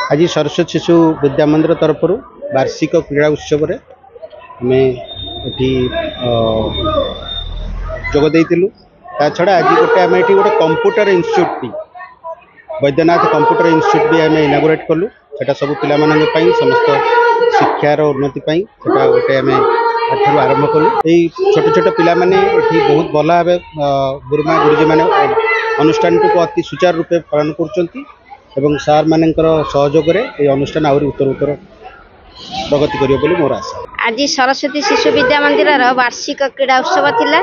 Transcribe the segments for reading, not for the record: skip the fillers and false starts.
आज सरस्वती शिशु विद्या मंदिर तरफ वार्षिक क्रीड़ा उत्सव आम ये जोगदेलु ता छड़ा आज गोटे आम ये गोटे computer institute Baidyanath computer institute भी आम इनागुरेट कलु से सब पाई समस्त शिक्षार उन्नति गोटे आम आरंभ कलु यही छोट छोट पिला माने बहुत भल भाव गुरुमा गुरुजी मैंने अनुष्ठान को अति सुचारू रूपे पालन कर सार मान सहयोग में अनुष्ठान आहरी उत्तर उत्तर प्रगति करियो मोर आशा। आज सरस्वती शिशु विद्या मंदिर वार्षिक क्रीड़ा उत्सव थिला।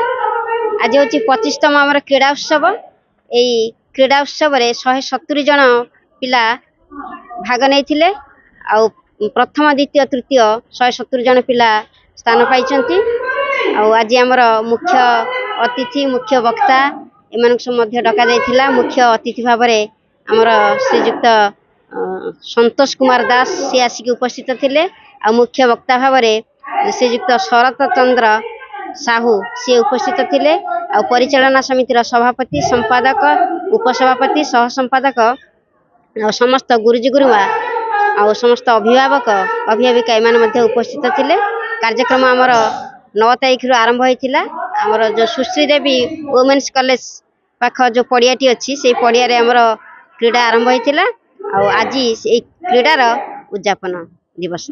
आज हूँ 25तम आम क्रीड़ा उत्सव। यही क्रीड़ा उत्सव 170 जन पिला भाग नहीं आ प्रथम द्वितीय तृतीय 170 जन पिला स्थान पाई। आज आमर मुख्य अतिथि मुख्य वक्ता एम डका जाइथिला। मुख्य अतिथि भाव आमर श्रीजुक्त संतोष कुमार दास सी आसिक उपस्थित थिले। आ मुख्य वक्ता भाव श्रीजुक्त शरत चंद्र साहू सी उपस्थित थिले। आ परिचालना समितिर सभापति संपादक उपसभापति सह संपादक समस्त गुरुजी गुरुमा आ समस्त अभिभावक अभिभाविका एम उपस्थित थिले। कार्यक्रम आमर 9 तारीख आरंभ होता। आमर जो सुश्री देवी वुमेन्स कॉलेज पाख जो पड़ियाटी अच्छी से पड़िया आमर क्रीड़ा आरंभ होता। आज क्रीडार उद्यापन दिवस।